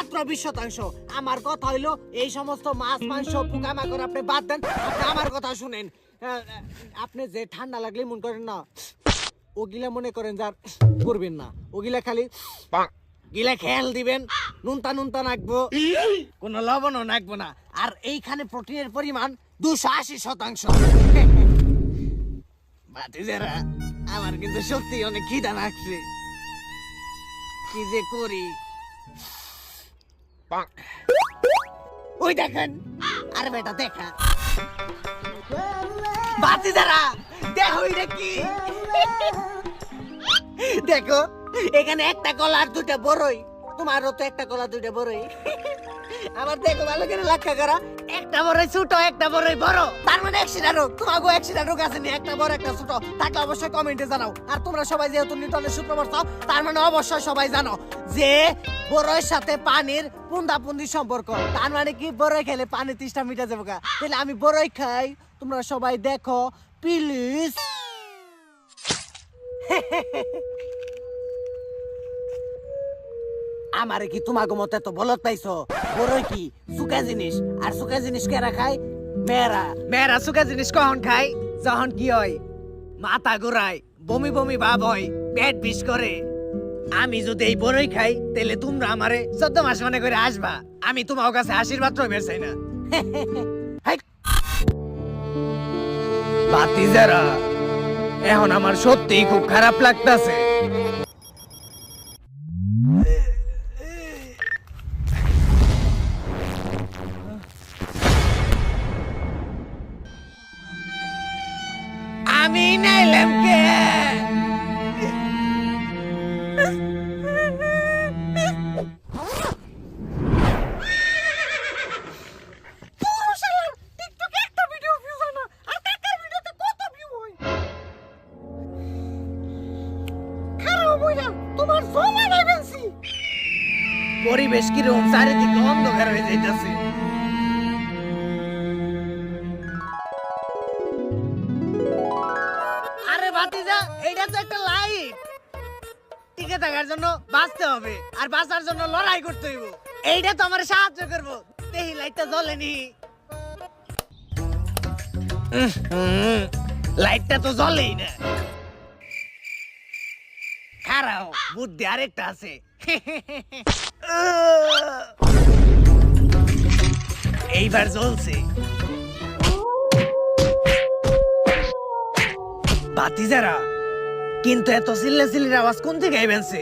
মাত্র 20%। আমার কথা হইলো এই সমস্ত মাছ মাংস পোকামাকড় আপনি বাদ দেন, আপনি আমার কথা শুনেন। আপনি যে ঠান্ডা লাগলে মন করেন না, ওগিলা মনে করেন যার করবেন না, ওগিলা খালি গিলা খেয়াল দিবেন, নুনতা নুনতা নাকবো, কোনো লবণও নাকবো না। আর এইখানে প্রোটিনের পরিমাণ 280%। ভাতিজারা, আমার কিন্তু সত্যি অনেক খিদা লাগছে, কি যে করি। ওই দেখেন, আর বেটা দেখা ভাতিজারা, দেখো এটা কি। দেখো এখানে একটা কলা আর দুটা বড়ই, তোমারও তো একটা কলা দুইটা বড়ই। আবার দেখো ভালো করে লক্ষ্য করা, একটা বড়ই ছোট একটা বড়ই বড়, তার মানে 100টা রোগ। তোমাকে 100টা রোগ আছে নি, একটা বড় একটা ছোট থাকলে অবশ্যই কমেন্টে জানাও। আর তোমরা সবাই যেহেতু নিউটনের সূত্র পড়ছো, তার মানে অবশ্যই সবাই জানো যে বড়ইয়ের সাথে পানির পুন্দাপুন্দি সম্পর্ক। তার মানে কি বড়ই খেলে পানি তৃষ্ণা মিটা যাবে। তাহলে আমি বড়ই খাই, তোমরা সবাই দেখো প্লিজ। আমারে কি তোমাকে মতে তো বলত পাইছো? বড়ই কি সুকা জিনিস, আর সুকা জিনিস কেরা খায়? মেয়েরা। মেয়েরা সুকা জিনিস কখন খায়? যখন কি হয়, মাথা ঘুরায়, বমি বমি ভাব হয়, পেট বিষ করে। আমি যদি এই বড়ই খাই, তাহলে তোমরা আমারে 14 মাস মনে করে আসবা। আমি তোমার কাছে আশীর্বাদ রইবের চাই না। ভাতিজারা, এখন আমার সত্যিই খুব খারাপ লাগতাছে। আমি নাইলাম কে? পরিবেশ কিরকম, চারিদিকে অন্ধকার হয়ে যাইতেছে। আরে ভাতিজা, এইটা তো একটা লাইট। টিকে থাকার জন্য বাঁচতে হবে, আর বাঁচার জন্য লড়াই করতে হইব। এইটা তো আমার সাহায্য করবো। এই লাইটটা জ্বলেনি, লাইটটা তো জ্বলেই না। খারাও, বুদ্ধি আরেকটা আছে। এইবার জ্বলছে। ভাতিজারা, কিন্তু এত চিল্লাচিল্লির আওয়াজ কোন থেকে আইবেনছে?